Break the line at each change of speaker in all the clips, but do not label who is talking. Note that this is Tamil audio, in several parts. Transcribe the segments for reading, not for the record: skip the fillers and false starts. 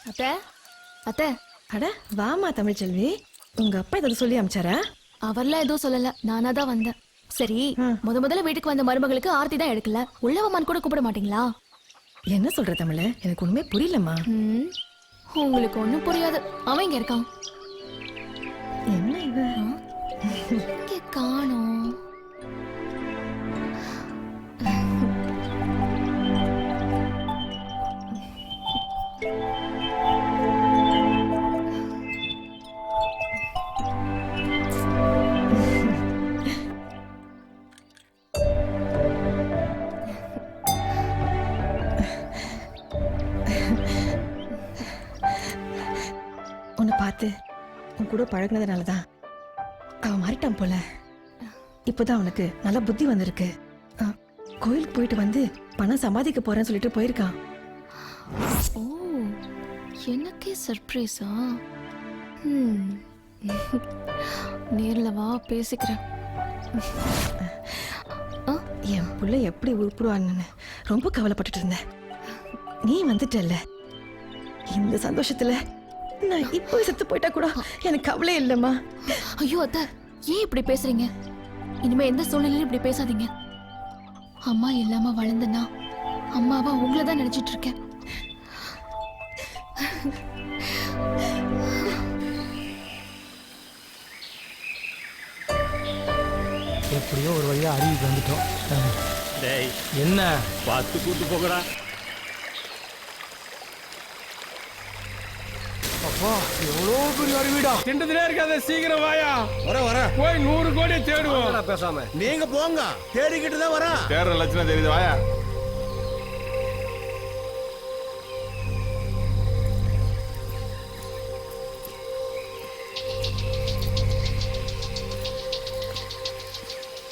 அத்தை அத்தை.
அட வாமா தமிழ்ச்செல்வி, உங்க அப்பா ஏதாவது சொல்லி அமிச்சாரா?
அவர்லாம் எதுவும் சொல்லல, நானா தான் வந்தேன். சரி, முதல்ல வீட்டுக்கு வந்த மருமகளுக்கு ஆர்த்தி தான் எடுக்கல, உள்ளவமான் கூட கூப்பிட மாட்டீங்களா?
என்ன சொல்ற தமிழ, எனக்கு ஒண்ணுமே புரியலம்மா.
உங்களுக்கு ஒண்ணும் புரியாது. அவன் இங்க இருக்கான்.
என்ன இது
இங்க காணோம்.
உன்னை பார்த்து உன் கூட பழகினதுனாலதான் அவன் மாறிட்டான் போல. இப்போதான் அவனுக்கு நல்ல புத்தி வந்திருக்கு. கோயிலுக்கு போயிட்டு வந்து பணம் சம்பாதிக்க போறேன்னு சொல்லிட்டு போயிருக்கான்.
ஓ, எனக்கே சர்ப்ரைஸா? நேர்ல வா, பேசிக்கிறேன்.
என் புள்ள எப்படி உருப்பிடுவான்னு ரொம்ப கவலைப்பட்டுட்டு இருந்தேன். நீ வந்துட்டல்ல, இந்த சந்தோஷத்துல நான் இப்போ செத்து போயிட்டா கூட எனக்கு கவலை இல்லம்மா.
ஐயோ அத்தை, ஏன் இப்படி பேசுறீங்க? இனிமே எந்த சூழ்நிலையும் இப்படி பேசாதீங்க. அம்மா இல்லாம வளர்ந்தனா அம்மாவா உங்களை தான் நினைச்சிட்டு இருக்கேன்.
எப்படியோ ஒரு வழியா அருவிக்கு வந்துட்டோம். என்ன
பார்த்து கூட்டு போகடா.
அப்பா, எவ்வளோ பெரிய அருவிடா.
திண்டத்திலே இருக்காத, சீக்கிரம் வாயா.
வர
போய் 100 கோடி தேடுவோம்.
பேசாம
நீங்க போங்க, தேடிக்கிட்டு தான் வரேன்.
தேடுற லட்சணம் தெரியுது, வாயா.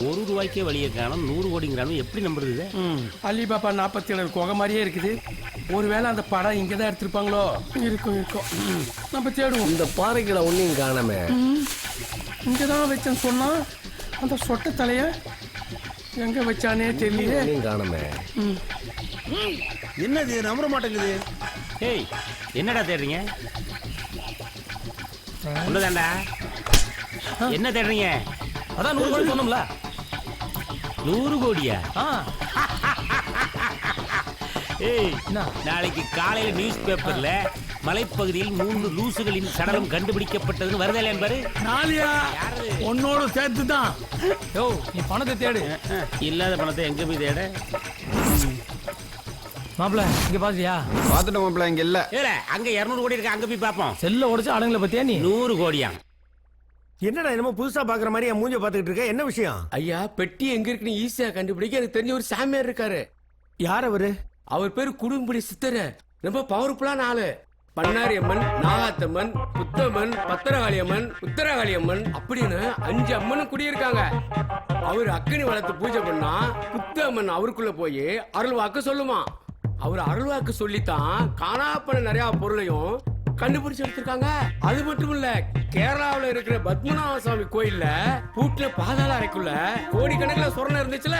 ஒரு ரூபாய்க்கே வழியை காணும், 100 கோடிங்கிறானு எப்படி நம்புறது?
அலிபாபா 47 குகை மாதிரியே இருக்குது. ஒருவேளை அந்த படம் இங்கதான் எடுத்திருப்பாங்களோ? இருக்கும். நம்ம தேடுவோம்.
இந்த பாறைகளை ஒன்னையும் காணாம.
இங்கதான் வச்சேன்னு சொன்னா, அந்த சொட்ட தலைய எங்க வச்சானே தெரியல.
காணாம. என்னது நம்ப மாட்டேங்குது?
ஏய், என்னடா தேடுறீங்க? உள்ளதாண்டா. என்ன தேடுறீங்க?
அதான் 100 கோடி சொன்னோம்ல.
100 கோடியா? ஏய், நாளைக்கு காலையில நியூஸ் பேப்பர்ல மலைப்பகுதியில் 3 லூசுகளின் சடலம் கண்டுபிடிக்கப்பட்டதுன்னு வருதா பாரு.
நாளியா உன்னோட சேர்த்து தான். யோ, நீ பணத்தை தேடு.
இல்லாத பணத்தை எங்க போய் தேட?
மாப்பிள்ள, இங்க பாத்தியா?
பாத்துட்டோம் மாப்பிள்ள, இங்க இல்ல.
ஏல, அங்க 200 கோடி இருக்கு, அங்க போய் பாப்போம்.
செல்ல உடைச்சு அடங்கல பத்தியா நீ?
100 கோடியா?
என்னடா என்னமோ புதுசா பாக்குற மாதிரி என் மூஞ்ச பாத்துக்கிட்டு இருக்க, என்ன விஷயம்?
ஐயா, பெட்டி எங்க இருக்குன்னு ஈஸியா கண்டுபிடிக்க எனக்கு தெரிஞ்ச ஒரு சாமியார் இருக்காரு.
யார் அவரு?
அவர் பேரு குடும்படி சித்தர். ரொம்ப பவர்ஃபுல்லான ஆளு. பண்ணாரி அம்மன், நாகாத்தம்மன், புத்தம்மன், பத்திரகாளியம்மன், உத்தரகாளியம்மன் அப்படின்னு 5 அம்மனும் குடியிருக்காங்க. அவர் அக்கினி வளர்த்து பூஜை பண்ணா புத்தம்மன் அவருக்குள்ள போய் அருள்வாக்கு சொல்லுமா. அவர் அருள்வாக்கு சொல்லித்தான் காணாப்பன நிறைய பொருளையும் கண்டுபிடிச்சு எடுத்திருக்காங்க. அது மட்டும் இல்ல, கேரளாவில் இருக்கிற பத்மநாப சுவாமி கோயில்ல பூட்டுல பாதாள அறைக்குள்ள கோடிக்கணக்கில் சொர்ணம் இருந்துச்சுல,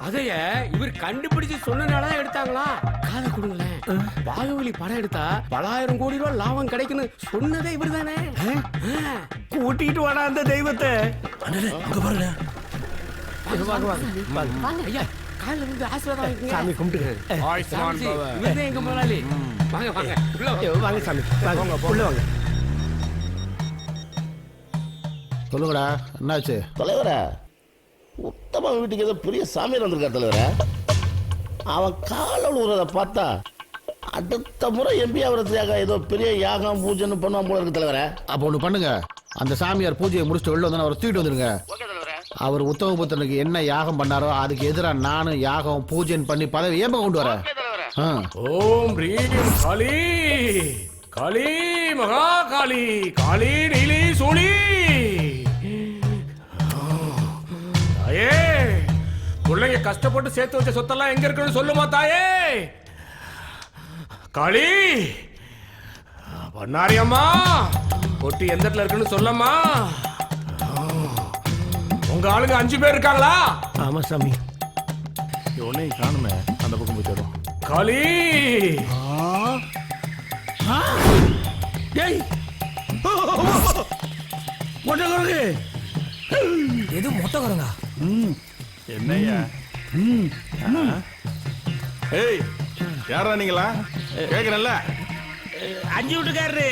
அதைய இவர் கண்டுபிடிச்சு சொன்னனாலதான் எடுத்தாங்களா. காதை கொடுங்களேன், பாகுபலி படம் எடுத்தா பல ஆயிரம் கோடி ரூபாய் லாபம் கிடைக்குன்னு சொன்னதே இவர் தானே.
கூட்டிட்டு வாடா அந்த தெய்வத்தை. அங்க பாருங்க.
ஐயா, காலையில வந்து ஆசீர்வாதம்
சாமி கும்பிட்டுக்கிறேன்.
இவர்தான் எங்க முதலாளி. வாங்க வாங்க உள்ள
வாங்க சாமி, வாங்க உள்ள வாங்க.
சொல்லுங்கடா, என்னாச்சு?
தலைவரே, உத்தம வீட்டுக்கு ஏதோ பெரிய சாமியார் வந்திருக்கார் தலைவரே. அவன் காலில் விடுறத பார்த்தா அடுத்த முறை எம்பி ஆகிறதுக்காக ஏதோ பெரிய யாகம் பூஜைன்னு பண்ணுவான் போல இருக்கு தலைவரே.
அப்போ ஒன்று பண்ணுங்க, அந்த சாமியார் பூஜையை முடிச்சுட்டு வெளில வந்தோன்னா அவரை தூக்கிட்டு வந்துருங்க. அவர் உத்தமபுத்தனுக்கு என்ன யாகம் பண்ணாரோ அதுக்கு எதிராக நானும் யாகம் பூஜைன்னு பண்ணி பதவி ஏம்ப கொண்டு வரேன்.
ஓம் ரீம் காளி, காளி மகா காளி, காளி நீலி சூளி. தாயே, பிள்ளைங்க கஷ்டப்பட்டு சேர்த்து வச்ச சொத்தெல்லாம் எங்க இருக்குன்னு சொல்லுமா தாயே. காளி, பண்ணாரி அம்மா, பொட்டி எந்த இடத்துல இருக்குன்னு சொல்லம்மா. உங்க ஆளுங்க 5 பேர் இருக்காங்களா?
ஆமா சாமி.
ஒன்னையும் காணுமே, அந்த பக்கம் போய் தேடும். காளி,
டேய் மொட்டை குரங்கு
எது மொட்டை குரங்கா?
என்னய்யா ஏய் யாரா நீங்களா கேக்குறல்ல
அஞ்சு வீட்டுக்காரரு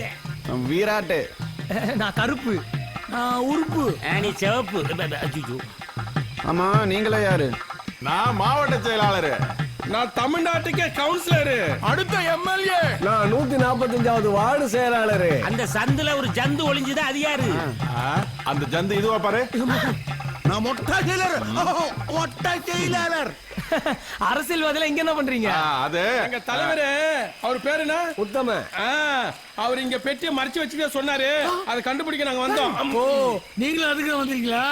வீராட்டு
நான் கருப்பு, நான் உறுப்பு.
நீ சிவப்பு அச்சோ.
ஆமா நீங்களே யாரு?
நான் மாவட்ட செயலாளர்.
நான் தமிழ்நாட்டுக்கே கவுன்சிலரு.
அடுத்த எம்எல்ஏ.
நான் 145வது வார்டு செயலாளரு.
அந்த சந்துல ஒரு ஜந்து ஒளிஞ்சுதான் அது யாரு?
அந்த ஜந்து இதுவா பாரு.
நான் மொட்டை செயலாளர். மொட்டை செயலாளர்.
அரசியல்வாதில இங்க என்ன பண்றீங்க?
அது
எங்க தலைவரு அவர் பேரு என்ன?
உத்தம.
அவர் இங்க பெட்டியை மறைச்சு வச்சுக்க சொன்னாரு. அதை கண்டுபிடிக்க நாங்க வந்தோம்.
ஓ, நீங்களும் அதுக்கு வந்தீங்களா?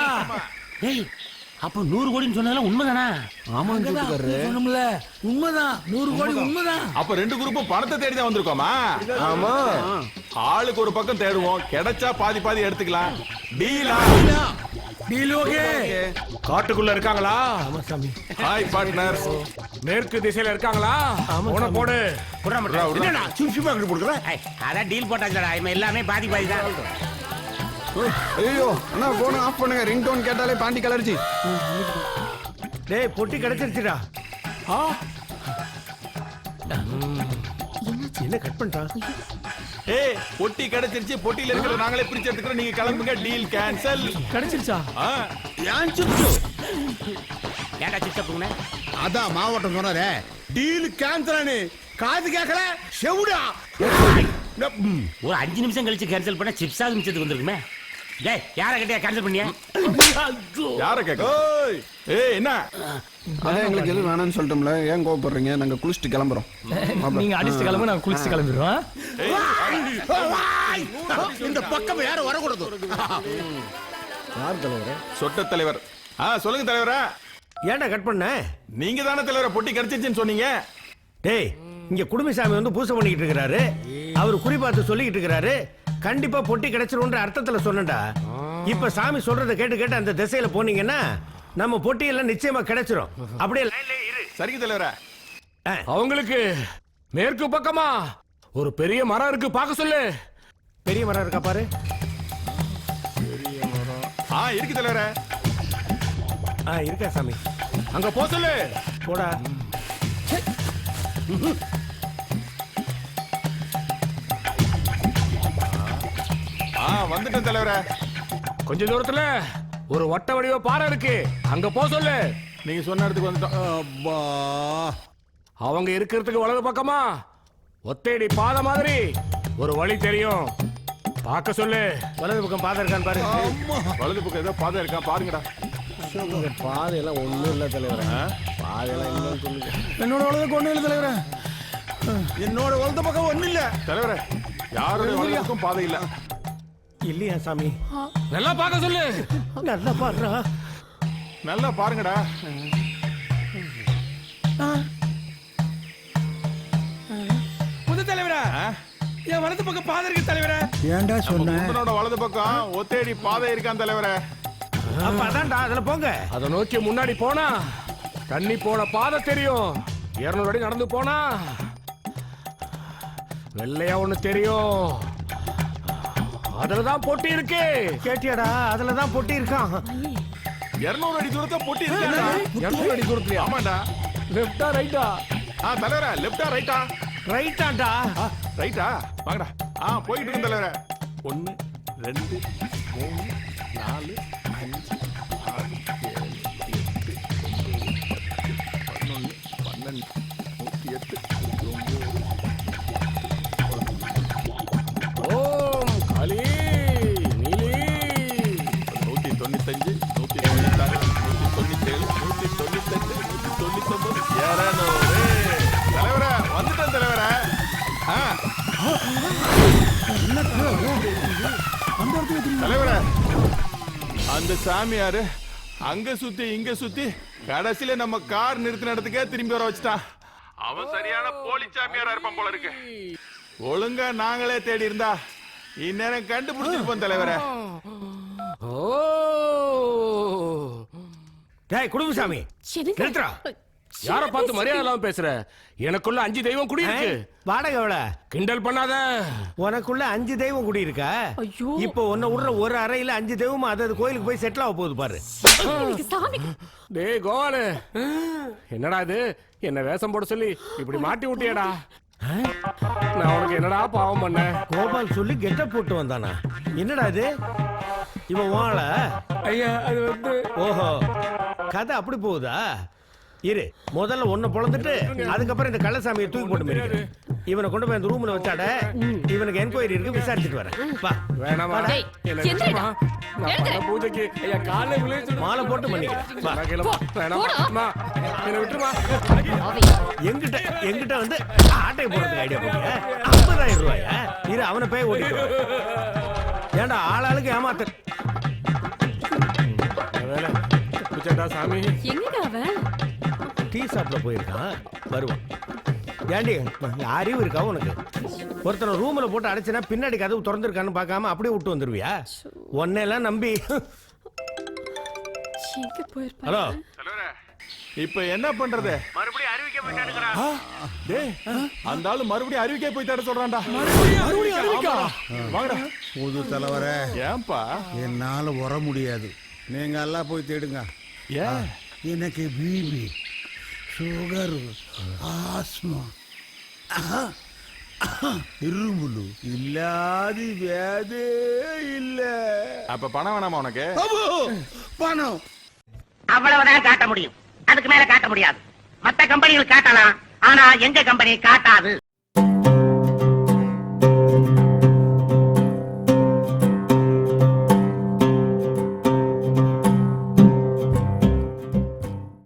ஏய் அப்ப 100 கோடின்னு சொன்னதெல்லாம் உண்மைதானா?
சொன்னோம்ல, உண்மைதான். 100 கோடி உண்மைதான்.
அப்ப 2 குரூப்பும் பணத்தை தேடி தான் வந்திருக்கோமா?
ஆமா.
ஆளுக்கு ஒரு பக்கம் தேடுவோம், கிடைச்சா பாதி பாதி எடுத்துக்கலாம். டீலா?
Deal okay.
காட்டுக்குள்ள இருக்காங்களா?
ஆமா சாமி.
Hi partner.
மேற்கு திசையில இருக்காங்களா? உன போடு.
என்னடா சும்மா கொடுக்குற? அதான் டீல் போட்டாச்சுடா. இவன் எல்லாமே பாதி பாதி தான்.
ஐயோ அண்ணா போன் ஆஃப் பண்ணுங்க. ரிங் டோன் கேட்டாலே பாண்டி கலர்ச்சி.
டேய் பொட்டி கிடைச்சிருச்சுடா. என்ன கட் பண்ணிட்டான்?
ஏய் பொட்டி கிடைச்சிருச்சு. பொட்டியில இருக்கிற நாங்களே பிரிச்சு எடுத்துக்கிறோம். நீங்க கிளம்புங்க. Deal cancel.
கிடைச்சிருச்சா?
ஏன் சுத்து?
ஏன்டா சித்தப்புங்கண்ணே?
அதான் மாவட்டம் சொன்னாரே டீல் கேன்சல். காது கேட்கல செவுடா.
ஒரு 5 நிமிஷம் கழிச்சு கேன்சல் பண்ண சிப்ஸாக நிமிஷத்துக்கு வந்திருக்குமே. டேய் யாரை கிட்டயா கேன்சல் பண்ணியா?
யார கேக்க? ஏய் என்ன?
அதான் எங்களுக்கு எது வேணாம்னு சொல்லிட்டோம்ல. ஏன் கோவப்படுறீங்க? நாங்க குளிச்சுட்டு கிளம்புறோம்.
நீங்க அடிச்சுட்டு கிளம்பு, நாங்க குளிச்சுட்டு கிளம்பிடுறோம்.
இந்த பக்கம் யாரும் வரக்கூடாது.
யார் தலைவரே?
சொட்ட தலைவர். சொல்லுங்க தலைவரா.
ஏன்டா கட் பண்ண?
நீங்க தானே தலைவரை பொட்டி கிடைச்சிருச்சுன்னு சொன்னீங்க.
டேய் இங்க குடும்பசாமி வந்து பூசை பண்ணிக்கிட்டு இருக்கிறாரு. அவர் குறி பார்த்து சொல்லிக்கிட்டு இருக்கிறாரு. கண்டிப்பா பொட்டி கிடைச்சிரும்ன்ற அர்த்தத்துல சொன்னடா. இப்ப சாமி சொல்றத கேட்டு கேட்டு அந்த திசையில போனீங்கன்னா நம்ம பொட்டி எல்லாம் நிச்சயமா கிடைச்சிரும். அப்படியே லைன்ல இரு.
சரிங்க தலைவரா.
அவங்களுக்கு மேற்கு பக்கமா ஒரு பெரிய மரம் இருக்கு, பார்க்க சொல்லு.
பெரிய மரம் இருக்கா பாரு.
இருக்கு தலைவரா.
இருக்கா சாமி?
அங்க போ சொல்லு.
போடா.
வந்துட்டேன் தலைவரா.
கொஞ்ச தூரத்துல ஒரு வட்ட வடிவ பாறை இருக்கு, அங்க போ சொல்லு.
நீங்க சொன்ன இடத்துக்கு வந்துட்டோம்.
அவங்க இருக்கிறதுக்கு வலது பக்கமா ஒத்தேடி பாதை மாதிரி ஒரு வழி தெரியும், பார்க்க சொல்லு.
வலது பக்கம் பாதை இருக்கான்னு பாரு.
வலது பக்கம் ஏதோ பாதை இருக்கா பாருங்கடா.
பாதையெல்லாம் ஒண்ணும் இல்ல தலைவரா. பாதையெல்லாம் இல்லைன்னு சொல்லுங்க.
என்னோட வலதுக்கு ஒண்ணும் இல்லை தலைவரே. என்னோட வலது பக்கம் ஒண்ணும் இல்ல
தலைவரே. யாருடைய வலதுக்கும் பாதை இல்ல.
இல்லையா சாமி?
நல்லா பார்க்க சொல்லு.
நல்லா பாடுறா.
நல்லா பாருங்கடா.
புது தலைவரா, என் வலது பக்கம் பாதை இருக்கு தலைவரா.
ஏன்டா சொன்ன?
உங்களோட வலது பக்கம் ஒத்தேடி பாதை இருக்கான் தலைவரே.
அப்ப அதான்டா, அதுல போங்க.
அதை நோக்கி முன்னாடி போனா தண்ணி போன பாதை தெரியும். 200 அடி நடந்து போனா வெள்ளையா ஒண்ணு தெரியும். அதுலதான் பொட்டி இருக்கு.
கேட்டியாடா? அதுலதான் பொட்டி இருக்கான்.
200 அடி தூரத்தை பொட்டி இருக்கா?
200 அடி தூரத்துலயா?
ஆமாண்டா.
லெஃப்டா ரைட்டா?
தலைவரா லெஃப்டா ரைட்டா?
ரைட்டாண்டா.
ரைட்டா வாங்கடா. போயிட்டு இருக்கு தலைவரே. 1 2 3 4 5 6 7 8 11 12
ஓம் காளி நீலி.
195 196 197 198 199 200. தலைவரே வந்துட்டேன் தலைவரே. தலைவரே அந்த சாமியாரு அங்க சுத்தி இங்க சுத்தி கடைசியில நம்ம கார் நிறுத்தின இடத்துக்கே திரும்பி வர வச்சுட்டான். அவன் சரியான போலி சாமியாரா இருப்பான் போல இருக்கு. ஒழுங்கா நாங்களே தேடி இருந்தா இந்நேரம் கண்டுபிடிச்சிருப்போம் தலைவரே.
டேய் குடும்பசாமி, நிறுத்துறா.
யார பார்த்து மரியாதை இல்லாம பேசுற? எனக்குள்ள 5 தெய்வம் குடி இருக்கு.
வாடகை எவ்வளோ?
கிண்டல் பண்ணாத.
உனக்குள்ள 5 தெய்வம் குடி இருக்கா? இப்போ உன்னை விடுற ஒரு அறையில 5 தெய்வமும் அது கோயிலுக்கு போய் செட்டில் ஆக போகுது பாரு.
டேய் கோவாலு, என்னடா இது? என்ன வேஷம் போட சொல்லி இப்படி மாட்டி விட்டியடா? நான் உனக்கு என்னடா பாவம் பண்ண?
கோபால் சொல்லி கெட்ட போட்டு வந்தானா? என்னடா இது? இவன் வாழ
ஐயா அது வந்து
ஓஹோ, கதை அப்படி போகுதா? இரு, முதல்ல ஒன்ன பொழந்துட்டு அதுக்கப்புறம் இந்த கள்ளசாமியை தூக்கி போட்டு மிதிக்கிற. இவனை கொண்டு போய் அந்த ரூம்ல வச்சாட. இவனுக்கு என்கொயரி இருக்கு, விசாரிச்சுட்டு வரேன். வா.
வேணாமா?
டேய்,
என்ன
எந்திரிடா.
நான் பண்ண பூஜைக்கு
ஐயா காலை விழுந்து
மாலை போட்டு பண்ணிக்கிறேன். வா.
நான் கேளமா? வேணாமா? அம்மா, என்னை விட்டுருமா?
எங்கிட்ட வந்து ஆட்டை போடுறதுக்கு ஐடியா போட்டியா? 50,000 ரூபாயா? இரு, அவனை போய் ஓட்டிட்டு ஏன்டா ஆளாளுக்கு ஏமாத்த?
வேலை பூஜைடா சாமி.
எங்க அவன்?
டீ ஷாப்ல போயிருக்கான், வருவான். ஏண்டி அறிவு இருக்கா உனக்கு? ஒருத்தனை ரூம்ல போட்டு அடைச்சினா பின்னாடி கதவு திறந்துருக்கான்னு பார்க்காம அப்படியே விட்டு வந்துருவியா? ஒன்னெல்லாம் நம்பி.
ஹலோ,
இப்ப என்ன பண்றது?
மறுபடியும் அறிவிக்க போயிட்டானுங்கடா.
டேய், அந்த ஆளு மறுபடியும் அறிவிக்கே போய் தட சொல்றான்டா. வாங்கடா.
புது தலைவர,
ஏன்பா?
என்னால வர முடியாது. நீங்க எல்லாம் போய் தேடுங்க.
ஏன்?
எனக்கு பிபி, சுகர், ஆஸ்மா, இருமுலு இல்லாது வேதே இல்ல.
அப்ப பணம் வேணாமா உனக்கு?
பணம்
அவ்வளவுதான் காட்ட முடியும், அதுக்கு மேல காட்ட முடியாது. மத்த கம்பெனிகள் காட்டலாம், ஆனா எங்க கம்பெனி காட்டாது.